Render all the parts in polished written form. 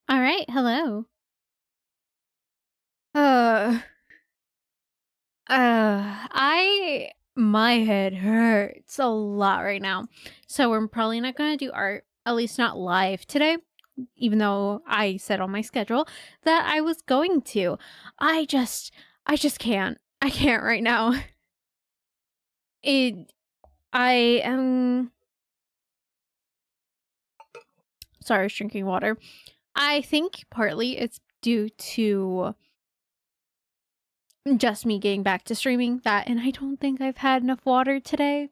All right, hello. Uh, my head hurts a lot right now. So we're probably not going to do art, at least not live today, even though I said on my schedule that I was going to. I just, I just can't. I can't right now. It, I am, sorry, I was drinking water. I think partly it's due to just me getting back to streaming that, and I don't think I've had enough water today.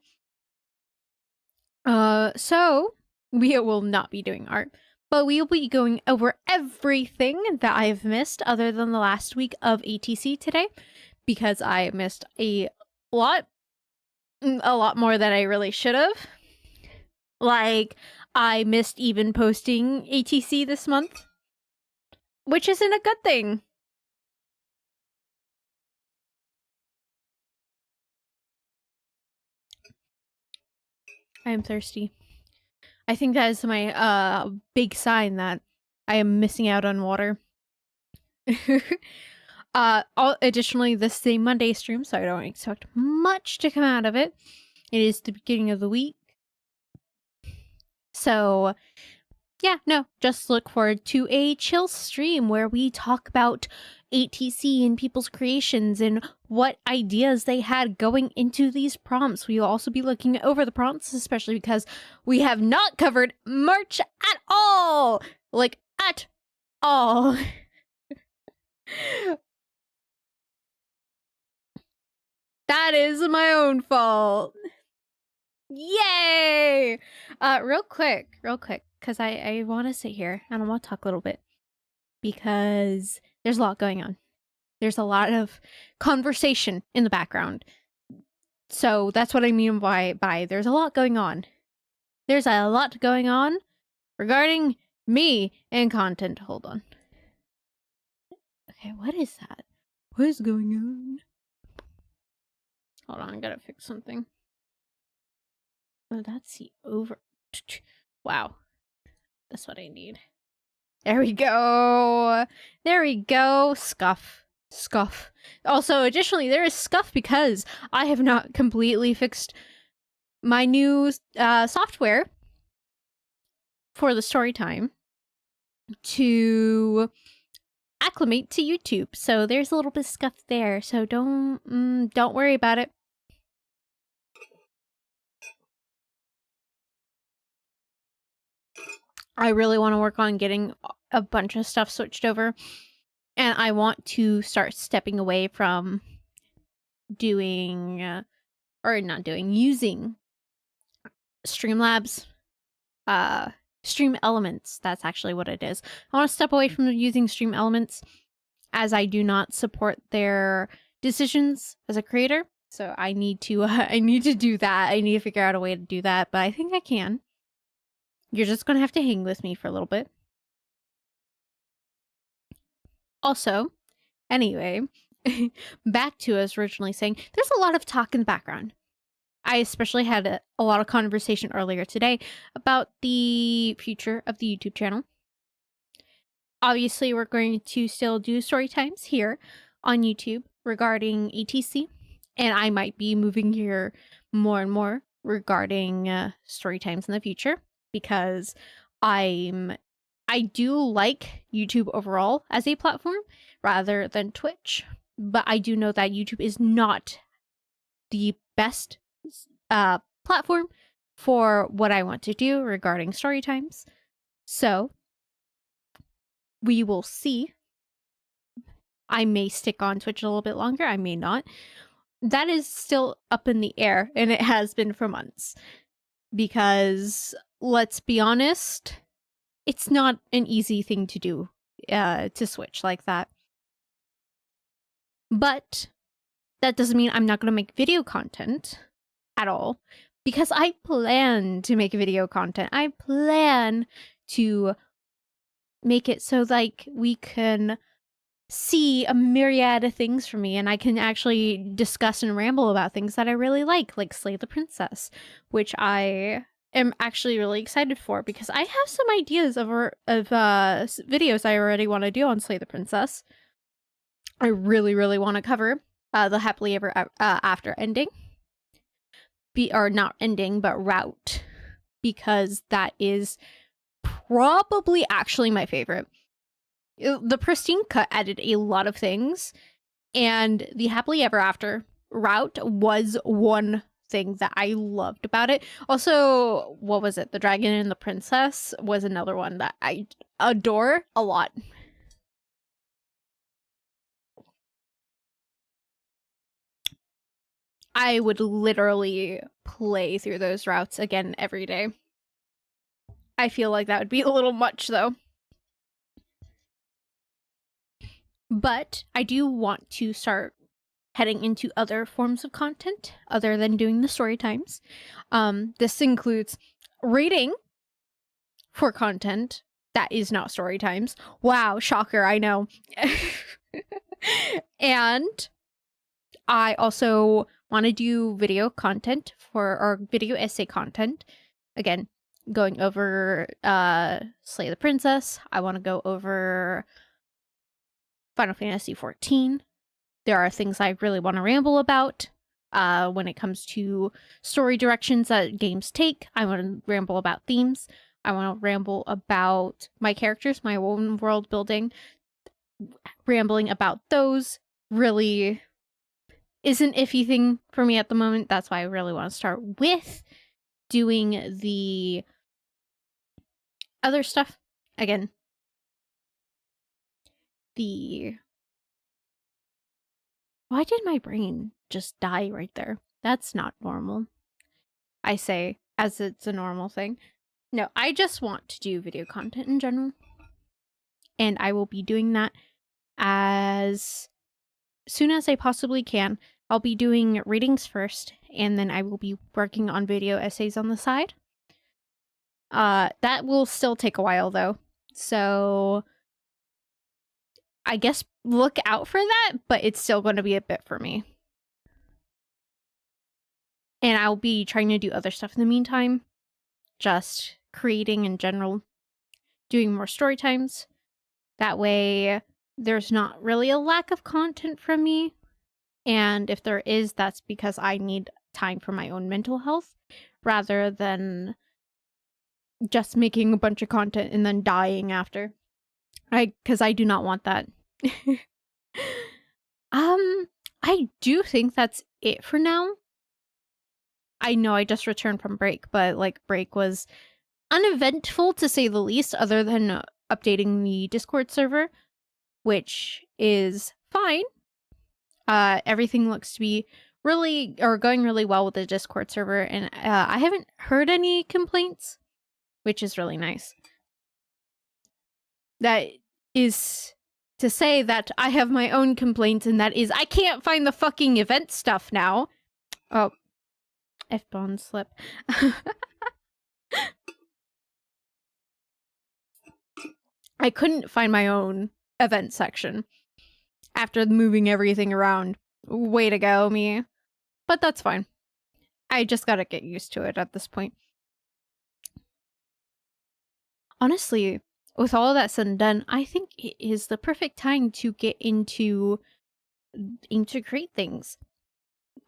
So we will not be doing art, but we will be going over everything that I've missed other than the last week of ATC today, because I missed lot, a lot more than I really should have. Like, I missed even posting ATC this month, which isn't a good thing. I am thirsty. I think that is my big sign that I am missing out on water. Additionally, this is a Monday stream, so I don't expect much to come out of it. It is the beginning of the week. So, yeah, no, just look forward to a chill stream where we talk about ATC and people's creations and what ideas they had going into these prompts. We will also be looking over the prompts, especially because we have not covered March at all. Like, at all. That is my own fault. Yay! Real quick, because I want to sit here and I want to talk a little bit because there's a lot going on. There's a lot of conversation in the background. So that's what I mean by there's a lot going on. There's a lot going on regarding me and content. Hold on. Okay, what is that? What is going on? Hold on, I gotta fix something. Oh, that's the over. Wow. That's what I need. There we go. There we go. Scuff. Scuff. Also, additionally, there is scuff because I have not completely fixed my new software for the story time to acclimate to YouTube. So there's a little bit of scuff there. So don't worry about it. I really want to work on getting a bunch of stuff switched over. And I want to start stepping away from using Streamlabs, Stream Elements. That's actually what it is. I want to step away from using Stream Elements as I do not support their decisions as a creator. So I need to do that. I need to figure out a way to do that, but I think I can. You're just going to have to hang with me for a little bit. Also, anyway, back to us originally saying, there's a lot of talk in the background. I especially had a lot of conversation earlier today about the future of the YouTube channel. Obviously, we're going to still do story times here on YouTube regarding ATC, and I might be moving here more and more regarding story times in the future because I do like YouTube overall as a platform rather than Twitch, but I do know that YouTube is not the best platform for what I want to do regarding story times. So we will see. I may stick on Twitch a little bit longer. I may not. That is still up in the air, and it has been for months. Because, let's be honest, it's not an easy thing to do, to switch like that. But that doesn't mean I'm not going to make video content at all. Because I plan to make video content. I plan to make it so, like, we can see a myriad of things from me, and I can actually discuss and ramble about things that I really like Slay the Princess, which I am actually really excited for, because I have some ideas of videos I already want to do on Slay the Princess. I really, really want to cover the happily ever after ending. Or not ending, but route, because that is probably actually my favorite. The pristine cut added a lot of things, and the happily ever after route was one thing that I loved about it. Also, what was it? The Dragon and the Princess was another one that I adore a lot. I would literally play through those routes again every day. I feel like that would be a little much, though. But I do want to start heading into other forms of content other than doing the story times. This includes reading for content that is not story times. Wow, shocker, I know. And I also want to do video content or video essay content. Again, going over Slay the Princess. I want to go over Final Fantasy XIV. There are things I really want to ramble about when it comes to story directions that games take. I want to ramble about themes. I want to ramble about my characters, my own world building. Rambling about those really is an iffy thing for me at the moment. That's why I really want to start with doing the other stuff. Again, why did my brain just die right there? That's not normal. I say as it's a normal thing. No, I just want to do video content in general. And I will be doing that as soon as I possibly can. I'll be doing readings first, and then I will be working on video essays on the side. That will still take a while, though. So I guess look out for that, but it's still going to be a bit for me. And I'll be trying to do other stuff in the meantime. Just creating in general, doing more story times. That way, there's not really a lack of content from me. And if there is, that's because I need time for my own mental health rather than just making a bunch of content and then dying after. Because I do not want that. I do think that's it for now. I know I just returned from break, but like break was uneventful to say the least, other than updating the Discord server, which is fine. Everything looks to be going really well with the Discord server, and I haven't heard any complaints, which is really nice. That is to say that I have my own complaints, and that is I can't find the fucking event stuff now. Oh, F-bone slip. I couldn't find my own event section after moving everything around. Way to go, me. But that's fine. I just gotta get used to it at this point. Honestly, with all of that said and done, I think it is the perfect time to get into create things.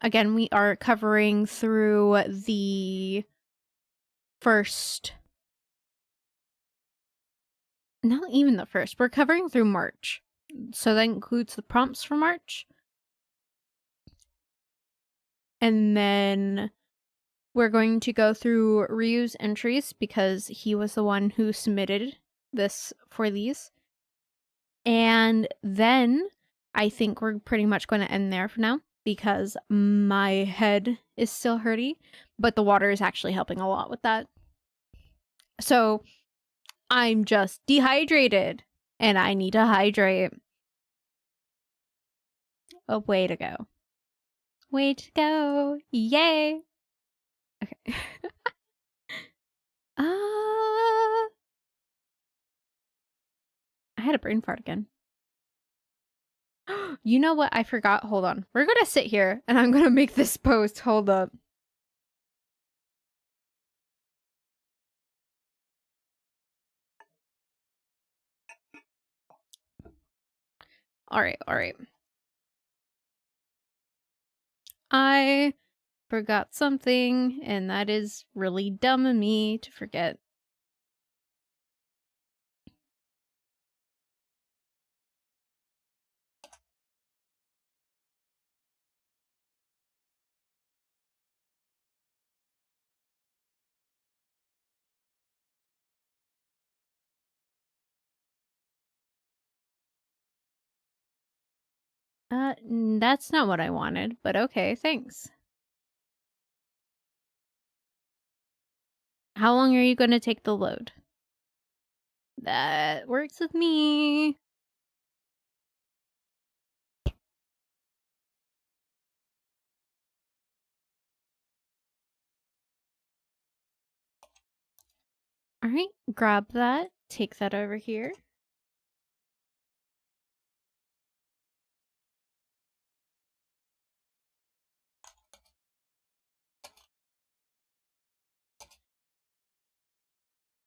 Again, we are covering through the first... Not even the first. We're covering through March. So that includes the prompts for March. And then we're going to go through Ryu's entries because he was the one who submitted this for these. And then I think we're pretty much going to end there for now because my head is still hurting, but the water is actually helping a lot with that. So I'm just dehydrated and I need to hydrate. Oh, way to go. Way to go. Yay. Okay. I had a brain fart again. You know what? I forgot. Hold on. We're going to sit here and I'm going to make this post. Hold up. Alright. I forgot something, and that is really dumb of me to forget. That's not what I wanted, but okay, thanks. How long are you going to take the load? That works with me. Alright, grab that. Take that over here.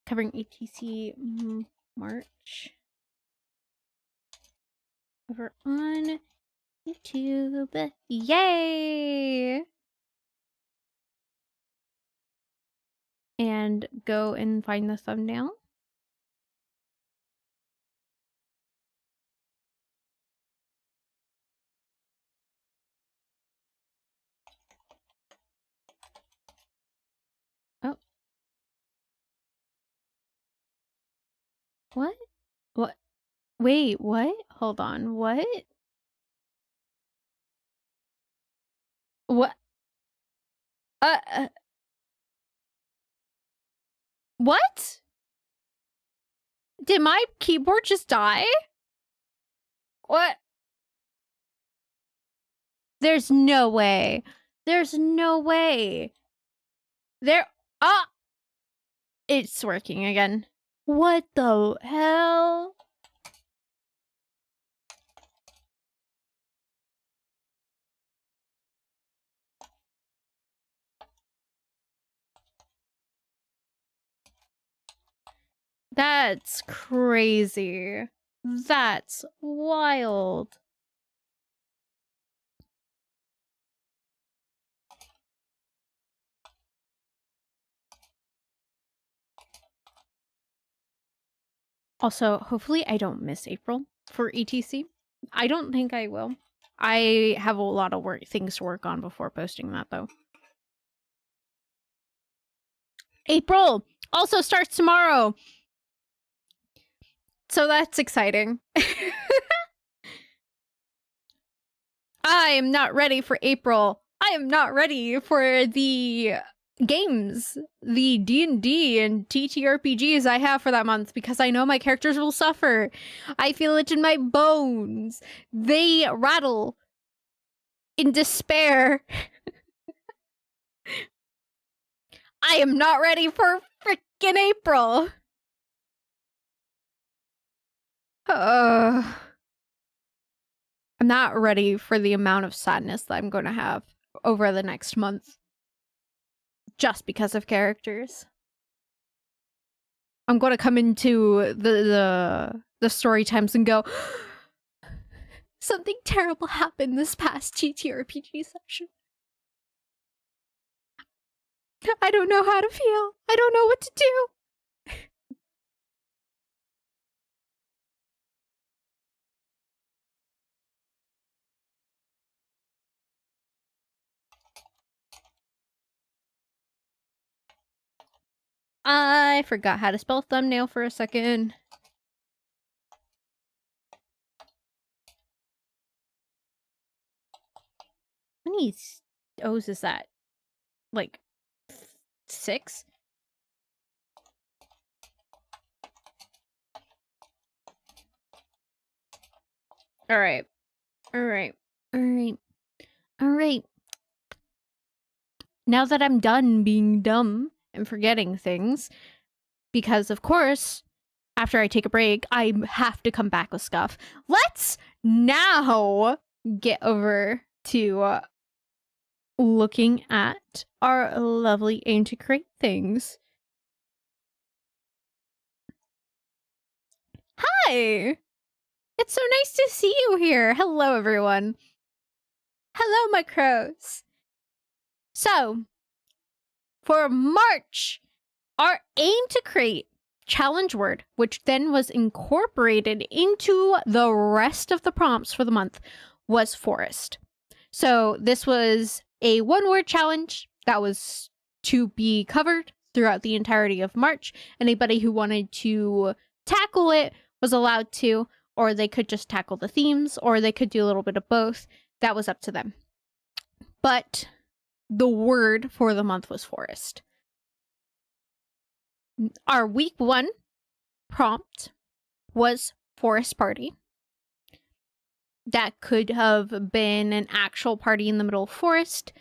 Covering ATC March. Over on YouTube. Yay! And go and find the thumbnail. Oh. What? What? Wait, what? Hold on, what? What? What? Did my keyboard just die? What? There's no way. There's no way. It's working again. What the hell? That's crazy. That's wild. Also, hopefully I don't miss April for ETC. I don't think I will. I have a lot of things to work on before posting that, though. April also starts tomorrow. So that's exciting. I am not ready for April. I am not ready for the games, the D&D and TTRPGs I have for that month, because I know my characters will suffer. I feel it in my bones. They rattle in despair. I am not ready for freaking April. I'm not ready for the amount of sadness that I'm going to have over the next month. Just because of characters. I'm going to come into the story times and go, something terrible happened this past TTRPG session. I don't know how to feel. I don't know what to do. I forgot how to spell thumbnail for a second. How many O's is that? Like 6? Alright. Now that I'm done being dumb and forgetting things, because of course, after I take a break, I have to come back with stuff. Let's now get over to looking at our lovely aim to create things. Hi! It's so nice to see you here. Hello, everyone. Hello, my crows. So, for March, our aim to create challenge word, which then was incorporated into the rest of the prompts for the month, was forest. So this was a one-word challenge that was to be covered throughout the entirety of March. Anybody who wanted to tackle it was allowed to, or they could just tackle the themes, or they could do a little bit of both. That was up to them. But the word for the month was forest. Our week 1 prompt was forest party. That could have been an actual party in the middle of forest.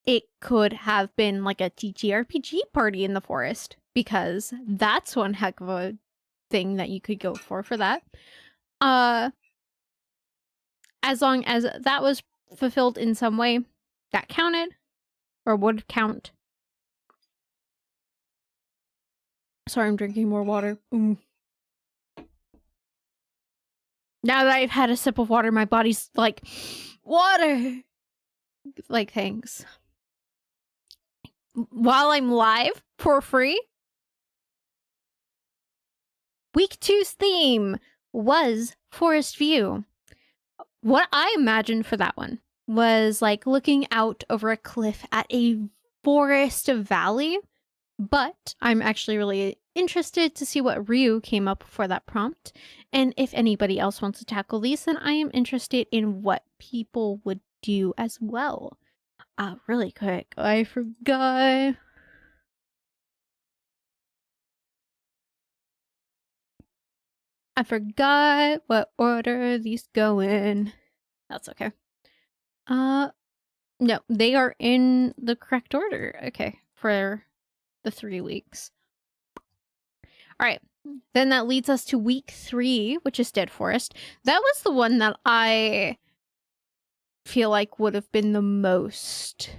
It could have been like a TTRPG party in the forest, because that's one heck of a thing that you could go for that. As long as that was fulfilled in some way, that counted, or would count. Sorry, I'm drinking more water. Now that I've had a sip of water, my body's like, water! Like, thanks. While I'm live, for free, week 2's theme was Forest View. What I imagined for that one was like looking out over a cliff at a forest valley. But I'm actually really interested to see what Ryu came up for that prompt. And if anybody else wants to tackle these, then I am interested in what people would do as well. Really quick, I forgot. I forgot what order these go in. That's okay. No, they are in the correct order. Okay, for the 3 weeks. All right, then that leads us to week 3, which is Dead Forest. That was the one that I feel like would have been the most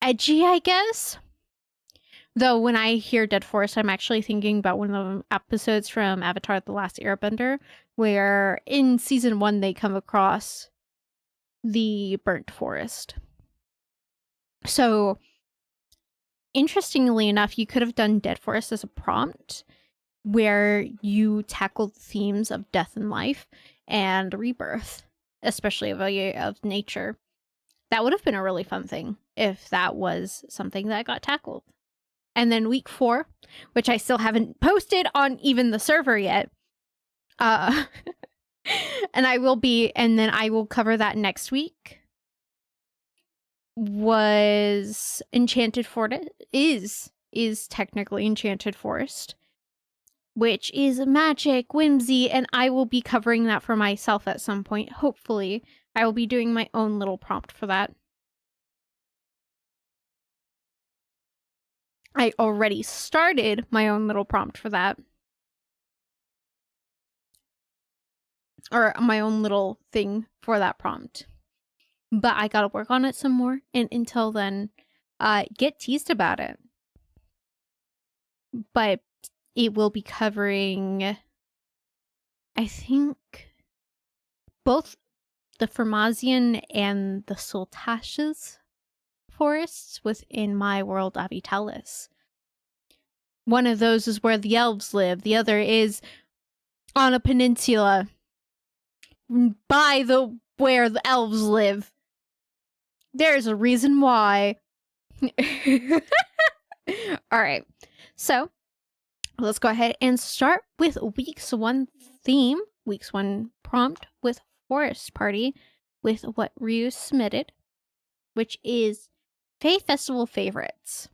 edgy, I guess. Though when I hear Dead Forest, I'm actually thinking about one of the episodes from Avatar: The Last Airbender, where in season 1 they come across the burnt forest. So, interestingly enough, you could have done Dead Forest as a prompt where you tackled themes of death and life and rebirth, especially of nature. That would have been a really fun thing if that was something that got tackled. And then week 4, which I still haven't posted on even the server yet, and I will be, and then I will cover that next week, was Enchanted Forest, is technically Enchanted Forest, which is magic, whimsy, and I will be covering that for myself at some point, hopefully. I will be doing my own little prompt for that. I already started my own little prompt for that. Or my own little thing for that prompt. But I gotta work on it some more, and until then, get teased about it. But it will be covering, I think, both the Formasian and the Sultashes forests within my world Avitalis. One of those is where the elves live. The other is on a peninsula by where the elves live. There's a reason why. Alright, so let's go ahead and start with week's 1 theme, week's 1 prompt with Forest Party, with what Ryu submitted, which is Fae Festival favorites.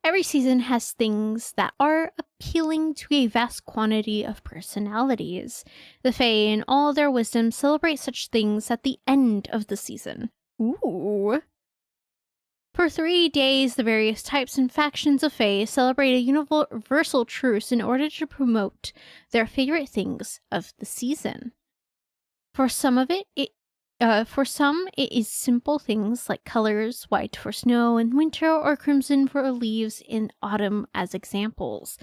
Every season has things that are appealing to a vast quantity of personalities. The Fae, in all their wisdom, celebrate such things at the end of the season. Ooh. For 3 days, the various types and factions of Fae celebrate a universal truce in order to promote their favorite things of the season. For some of it For some, it is simple things like colors, white for snow in winter or crimson for leaves in autumn as examples.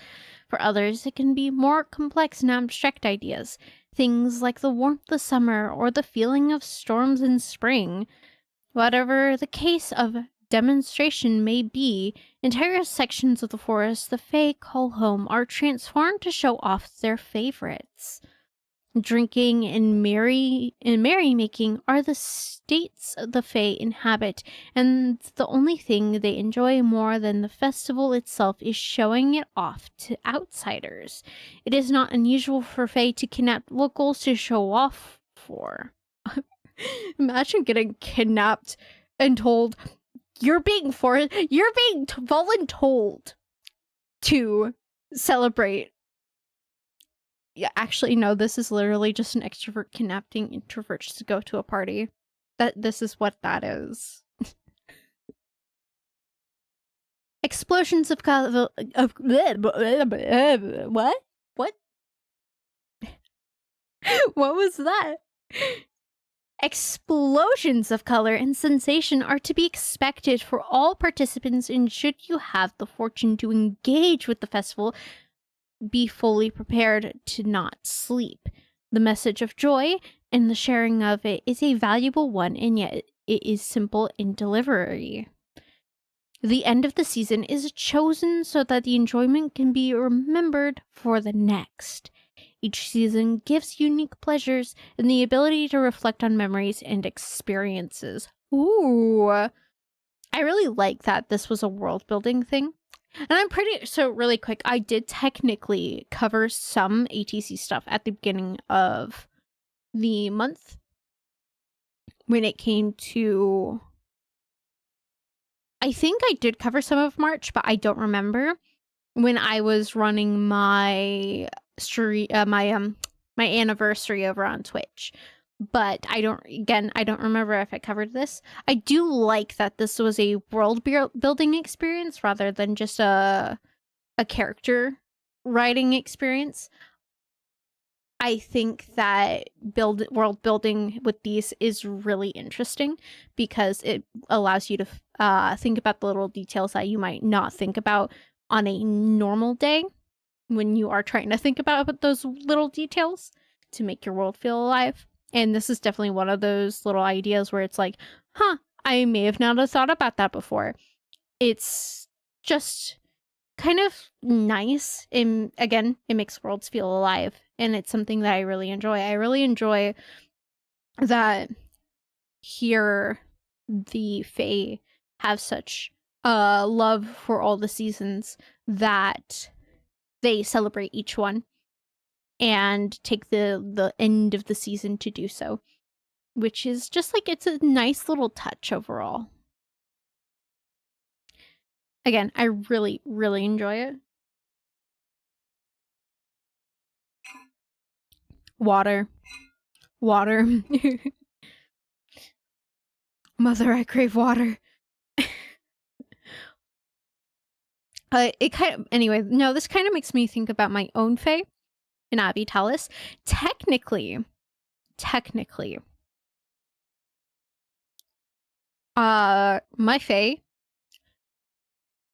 For others, it can be more complex and abstract ideas, things like the warmth of summer or the feeling of storms in spring. Whatever the case of demonstration may be, entire sections of the forest the Fae call home are transformed to show off their favorites. Drinking and merrymaking are the states the Fae inhabit, and the only thing they enjoy more than the festival itself is showing it off to outsiders. It is not unusual for Fae to kidnap locals to show off for. Imagine getting kidnapped and told you're being voluntold to celebrate. Yeah, actually, no, this is literally just an extrovert kidnapping introverts to go to a party. This is what that is. Explosions of what? What? What was that? Explosions of color and sensation are to be expected for all participants, and should you have the fortune to engage with the festival, be fully prepared to not sleep. The message of joy and the sharing of it is a valuable one, and yet it is simple in delivery. The end of the season is chosen so that the enjoyment can be remembered for the next. Each season gives unique pleasures and the ability to reflect on memories and experiences. Ooh, I really like that this was a world building thing. And really quick, I did technically cover some ATC stuff at the beginning of the month when it came to, I think I did cover some of March, but I don't remember when I was running my my anniversary over on Twitch. But I don't remember if I covered this. I do like that this was a world building experience rather than just a character writing experience. I think that world building with these is really interesting because it allows you to think about the little details that you might not think about on a normal day when you are trying to think about those little details to make your world feel alive. And this is definitely one of those little ideas where it's like, I may have not have thought about that before. It's just kind of nice. And again, it makes worlds feel alive. And it's something that I really enjoy. I really enjoy that here the Fae have such love for all the seasons that they celebrate each one and take the end of the season to do so, which is just like, it's a nice little touch overall. Again, I really, really enjoy it. Water. Mother, I crave water. This kind of makes me think about my own Fae in Avitalis. Technically, my Fae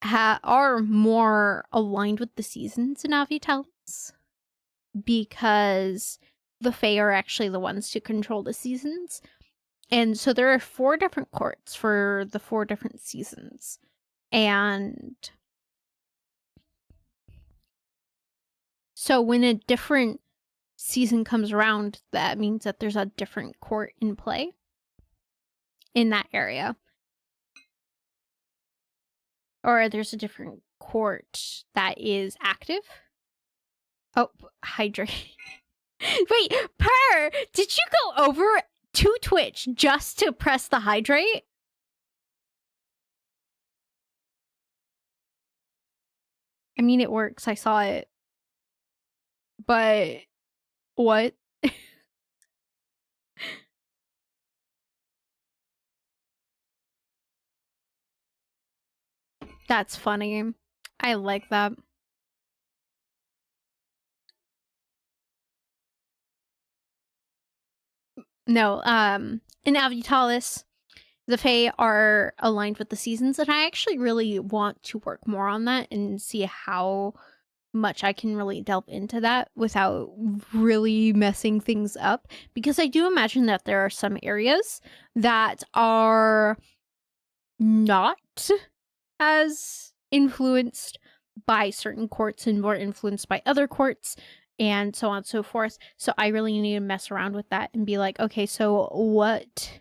are more aligned with the seasons in Avitalis because the Fae are actually the ones to control the seasons. And so there are 4 different courts for the 4 different seasons. And so when a different season comes around, that means that there's a different court in play in that area. Or there's a different court that is active. Oh, hydrate. Wait, Purr, did you go over to Twitch just to press the hydrate? I mean, it works. I saw it. But what? That's funny. I like that. No, in Avitalis, the Fae are aligned with the seasons, and I actually really want to work more on that and see how much I can really delve into that without really messing things up. Because I do imagine that there are some areas that are not as influenced by certain courts and more influenced by other courts and so on and so forth. So I really need to mess around with that and be like, okay, so what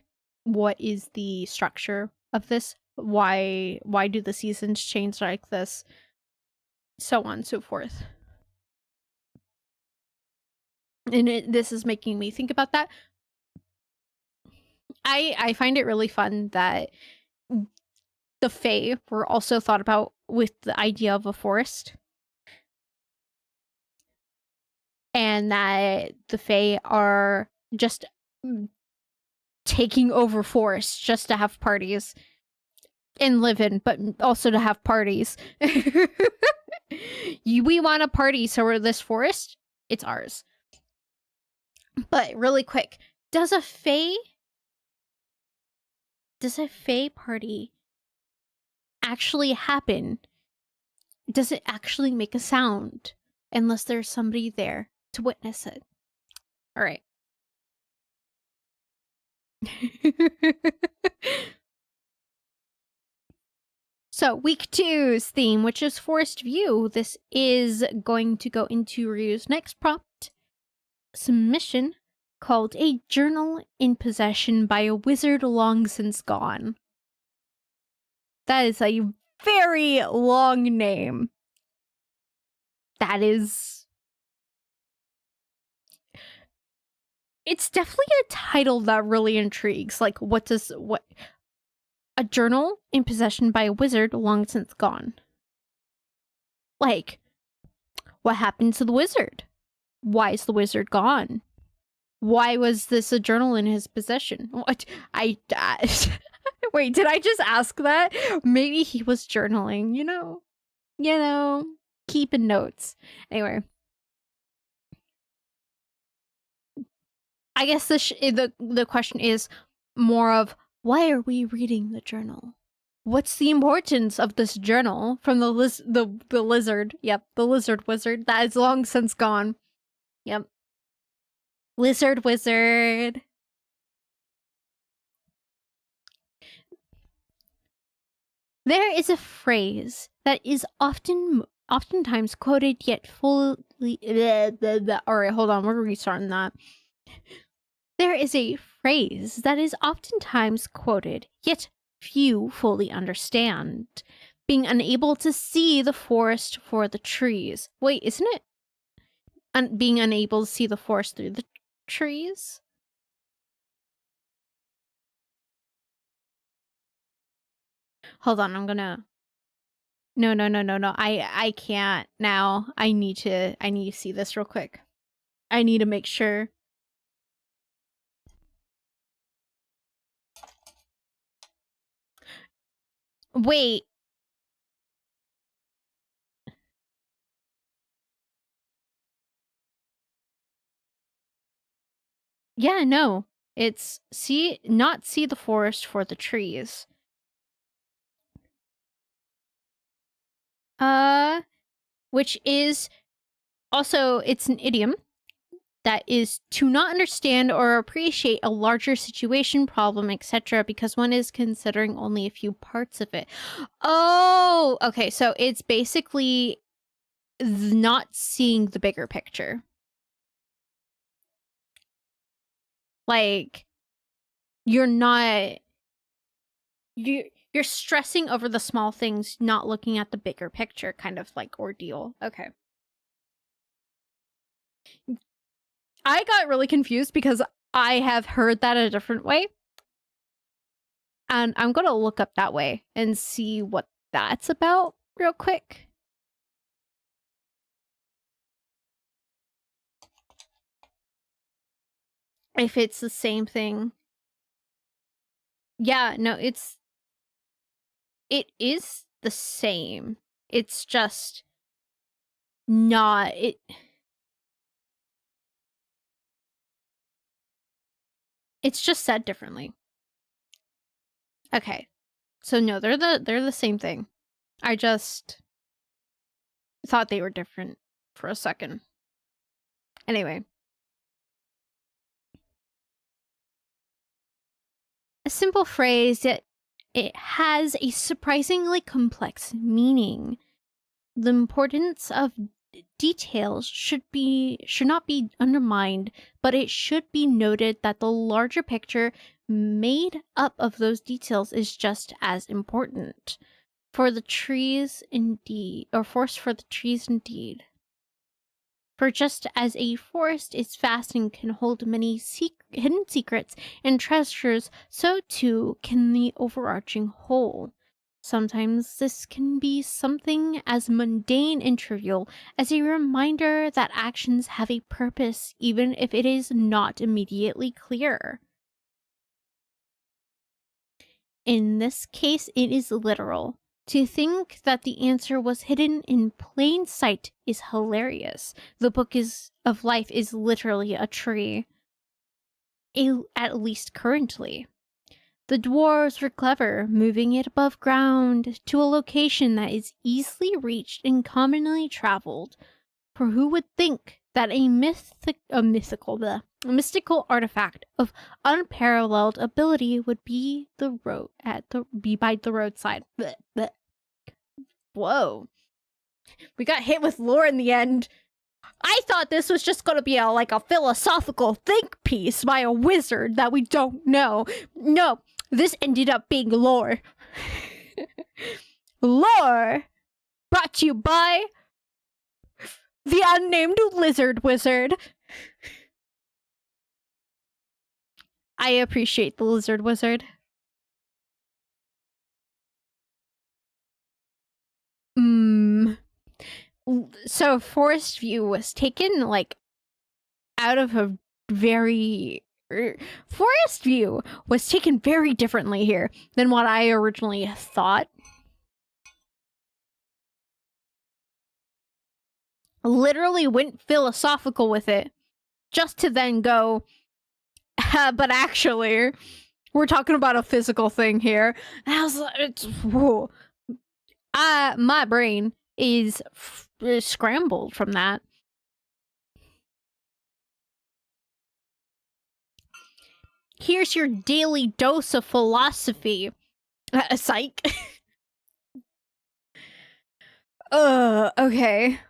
is the structure of this? Why do the seasons change like this? So on and so forth. And this is making me think about that. I find it really fun that the Fae were also thought about with the idea of a forest. And that the Fae are just taking over forests just to have parties and live in, but also to have parties. We want a party, so we're this forest. It's ours. But really quick, does a Fae party actually happen? Does it actually make a sound unless there's somebody there to witness it? All right. So week 2's theme, which is Forest View. This is going to go into Ryu's next prompt submission called A Journal in Possession by a Wizard Long Since Gone. That is a very long name. That is... It's definitely a title that really intrigues. Like, what... A journal in possession by a wizard long since gone. Like, what happened to the wizard? Why is the wizard gone? Why was this a journal in his possession? What? Wait, did I just ask that? Maybe he was journaling, you know, keeping notes. Anyway. I guess the question is more of, why are we reading the journal? What's the importance of this journal from the lizard? Yep, the lizard wizard that is long since gone. Yep. Lizard wizard. There is a phrase that is oftentimes quoted yet fully... Alright, hold on, we're restarting that. There is a phrase that is oftentimes quoted, yet few fully understand. Being unable to see the forest for the trees. Wait, isn't it? Being unable to see the forest through the trees? Hold on, I'm gonna... No. I can't now. I need to see this real quick. I need to make sure. Wait. Yeah, no. It's not see the forest for the trees. Which is also, it's an idiom that is to not understand or appreciate a larger situation, problem, etc., because one is considering only a few parts of it. Oh, okay. So it's basically not seeing the bigger picture. Like, you're stressing over the small things, not looking at the bigger picture kind of like ordeal. Okay. I got really confused because I have heard that a different way. And I'm going to look up that way and see what that's about real quick. If it's the same thing. Yeah, no, it is the same. It's just not it. It's just said differently. Okay. So no, they're the same thing. I just thought they were different for a second. Anyway. A simple phrase, yet it has a surprisingly complex meaning. The importance of details should not be undermined, but it should be noted that the larger picture made up of those details is just as important. For the trees indeed, or forest for the trees indeed. For just as a forest is vast and can hold many hidden secrets and treasures, so too can the overarching whole. Sometimes this can be something as mundane and trivial as a reminder that actions have a purpose, even if it is not immediately clear. In this case, it is literal. To think that the answer was hidden in plain sight is hilarious. The book of life is literally a tree. At least currently. The dwarves were clever, moving it above ground to a location that is easily reached and commonly traveled. For who would think that a mystical artifact of unparalleled ability would be by the roadside? Blech, blech. Whoa. We got hit with lore in the end. I thought this was just gonna be a philosophical think piece by a wizard that we don't know. No, this ended up being lore. Lore brought to you by the unnamed lizard wizard. I appreciate the lizard wizard. So Forest View was taken out of a very Forest View was taken very differently here than what I originally thought. Literally went philosophical with it, just to then go, but actually, we're talking about a physical thing here. And I was like, whoa. My brain is scrambled from that. Here's your daily dose of philosophy. Psych. Okay.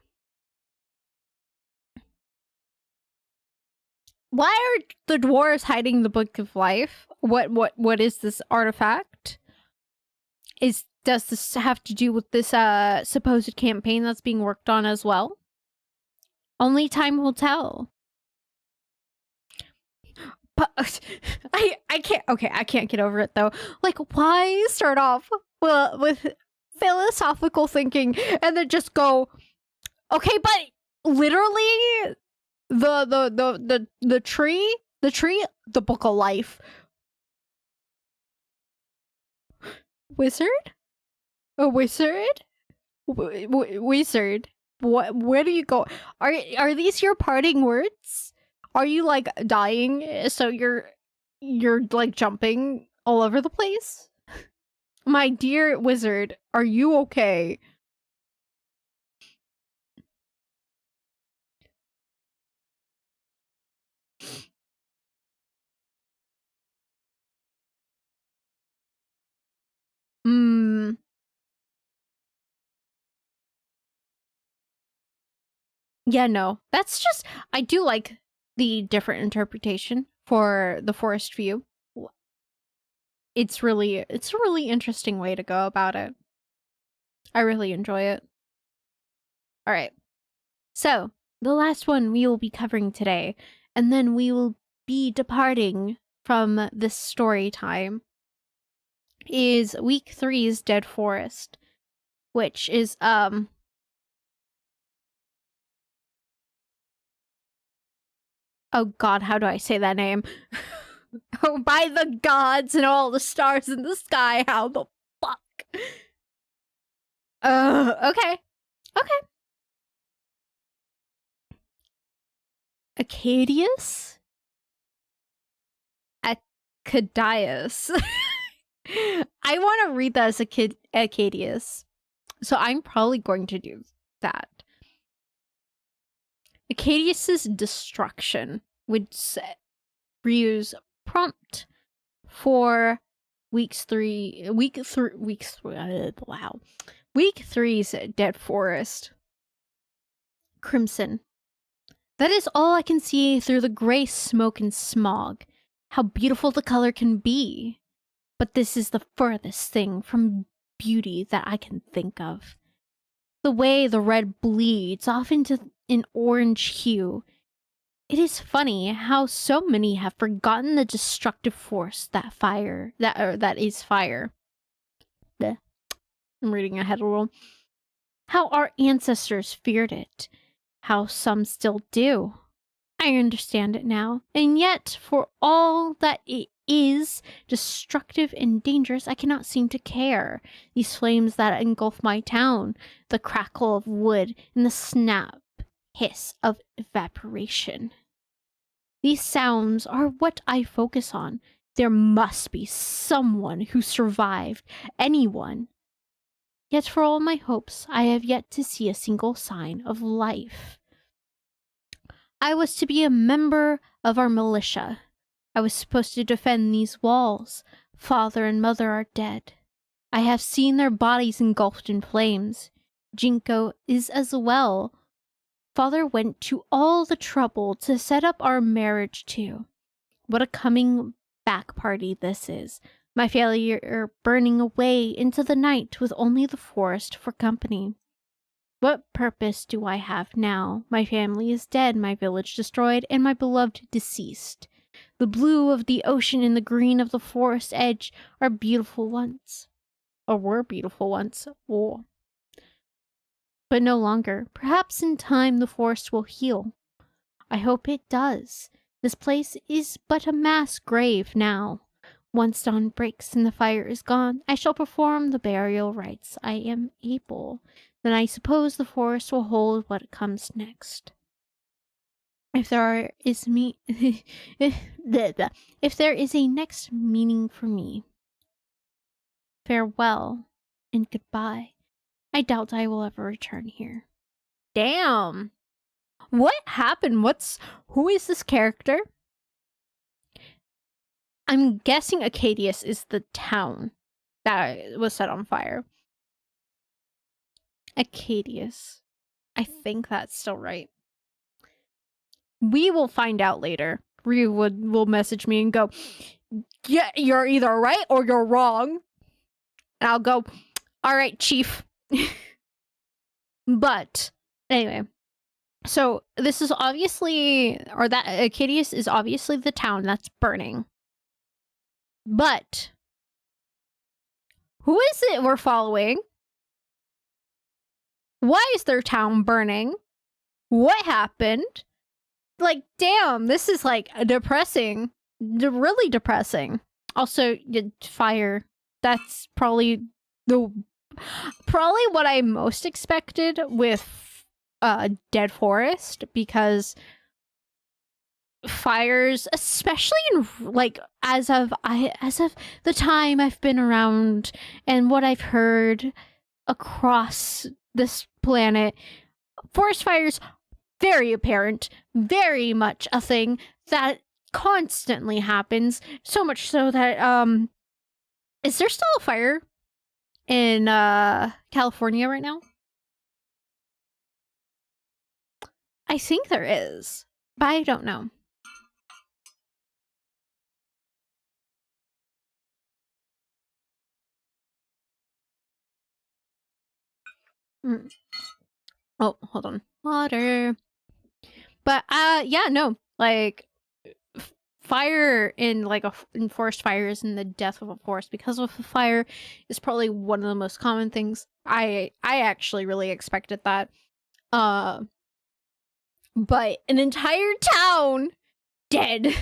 Why are the dwarves hiding the Book of Life? What is this artifact? Does this have to do with this supposed campaign that's being worked on as well? Only time will tell. But I can't get over it though. Why start off with philosophical thinking and then just go, okay, but literally the tree, the Book of Life. Wizard? A wizard? Wizard? What? Where do you go? Are these your parting words? Are you dying? So you're jumping all over the place? My dear wizard, are you okay? Yeah, no. That's just, I do like the different interpretation for the Forest View. It's a really interesting way to go about it. I really enjoy it. All right. So, the last one we will be covering today, and then we will be departing from this story time, is week 3's Dead Forest, which is, oh god, how do I say that name? Oh, by the gods and all the stars in the sky, how the fuck? Okay. Okay. Acadius? Acadius. I want to read that as a kid, Acadius. So I'm probably going to do that. Acadius's destruction would set Ryu's prompt for week three's Dead Forest. Crimson. That is all I can see through the gray smoke and smog. How beautiful the color can be. But this is the furthest thing from beauty that I can think of. The way the red bleeds off into an orange hue. It is funny how so many have forgotten the destructive force that is fire. Bleh. I'm reading ahead a little. How our ancestors feared it. How some still do. I understand it now, and yet, for all that it is destructive and dangerous, I cannot seem to care. These flames that engulf my town, the crackle of wood, and the snap, hiss of evaporation. These sounds are what I focus on. There must be someone who survived, anyone. Yet for all my hopes, I have yet to see a single sign of life. I was to be a member of our militia. I was supposed to defend these walls. Father and mother are dead. I have seen their bodies engulfed in flames. Jinko is as well. Father went to all the trouble to set up our marriage too. What a coming back party this is. My failure burning away into the night with only the forest for company. What purpose do I have now? My family is dead, my village destroyed, and my beloved deceased. The blue of the ocean and the green of the forest edge are beautiful once. Or were beautiful once. Oh. But no longer. Perhaps in time the forest will heal. I hope it does. This place is but a mass grave now. Once dawn breaks and the fire is gone, I shall perform the burial rites I am able. Then I suppose the forest will hold what comes next. If there is a next meaning for me. Farewell and goodbye. I doubt I will ever return here. Damn. What happened? Who is this character? I'm guessing Acadius is the town that was set on fire. Acadius. I think that's still right. We will find out later. Ryu will message me and go, yeah, you're either right or you're wrong. And I'll go, all right, chief. But anyway, so this is obviously, or that Acadius is obviously the town that's burning. But who is it we're following? Why is their town burning? What happened? Like, damn, this is like depressing. Really depressing. Also, fire. That's probably what I most expected with Dead Forest, because fires, especially in like as of the time I've been around and what I've heard across this planet, forest fires, very apparent, very much a thing that constantly happens, so much so that is there still a fire in California right now? I think there is, but I don't know. Oh, hold on. Water. But yeah, no, like fire in like in forest fires and the death of a forest because of a fire is probably one of the most common things. I actually really expected that. But an entire town dead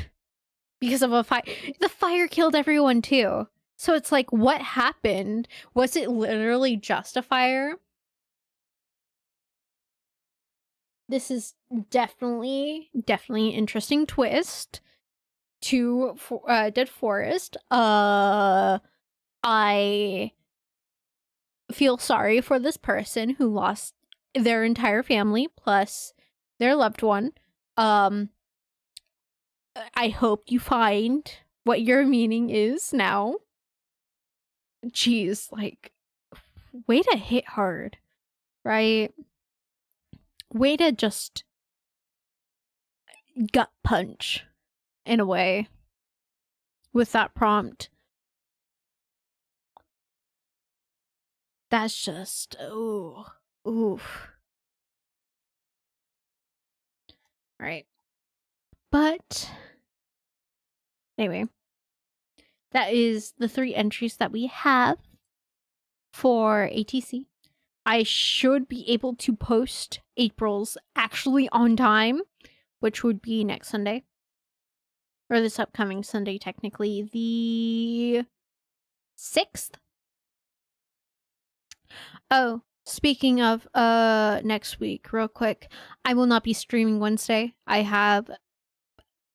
because of a fire. The fire killed everyone too. So it's like, what happened? Was it literally just a fire? This is definitely an interesting twist to Dead Forest. I feel sorry for this person who lost their entire family plus their loved one. I hope you find what your meaning is now. Jeez, like, way to hit hard, right? Way to just gut punch, in a way, with that prompt. That's just, oof. Right. But, anyway, that is the 3 entries that we have for ATC. I should be able to post April's actually on time, which would be next Sunday. Or this upcoming Sunday, technically. The 6th? Oh, speaking of next week, real quick. I will not be streaming Wednesday. I have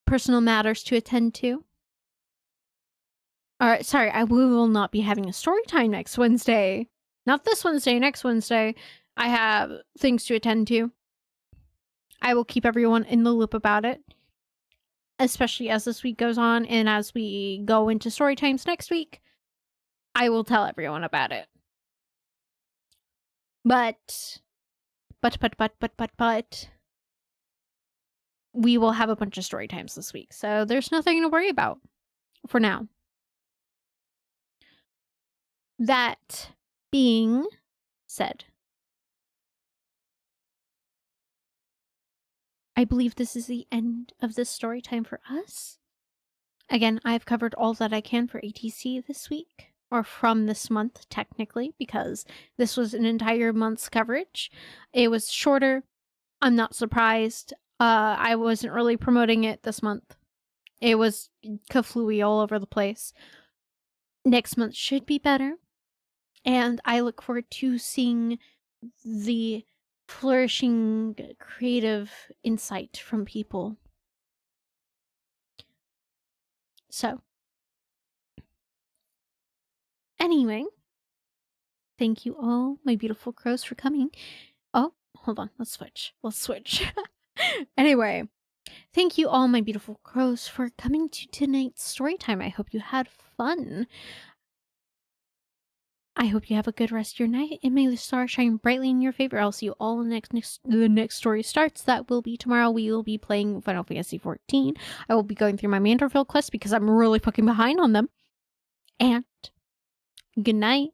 personal matters to attend to. Alright, sorry, we will not be having a story time next Wednesday. Not this Wednesday, next Wednesday. I have things to attend to. I will keep everyone in the loop about it. Especially as this week goes on and as we go into story times next week. I will tell everyone about it. But we will have a bunch of story times this week. So there's nothing to worry about for now. That being said, I believe this is the end of this story time for us. Again, I've covered all that I can for ATC this week, or from this month, technically, because this was an entire month's coverage. It was shorter. I'm not surprised. I wasn't really promoting it this month. It was kaflooey all over the place. Next month should be better. And I look forward to seeing the flourishing creative insight from people. So, anyway, thank you all, my beautiful crows, for coming. Oh, hold on, let's switch. Anyway, thank you all, my beautiful crows, for coming to tonight's story time. I hope you had fun. I hope you have a good rest of your night, and may the stars shine brightly in your favor. I'll see you all when the next story starts. That will be tomorrow. We will be playing Final Fantasy XIV. I will be going through my Manderville quest because I'm really fucking behind on them. And good night.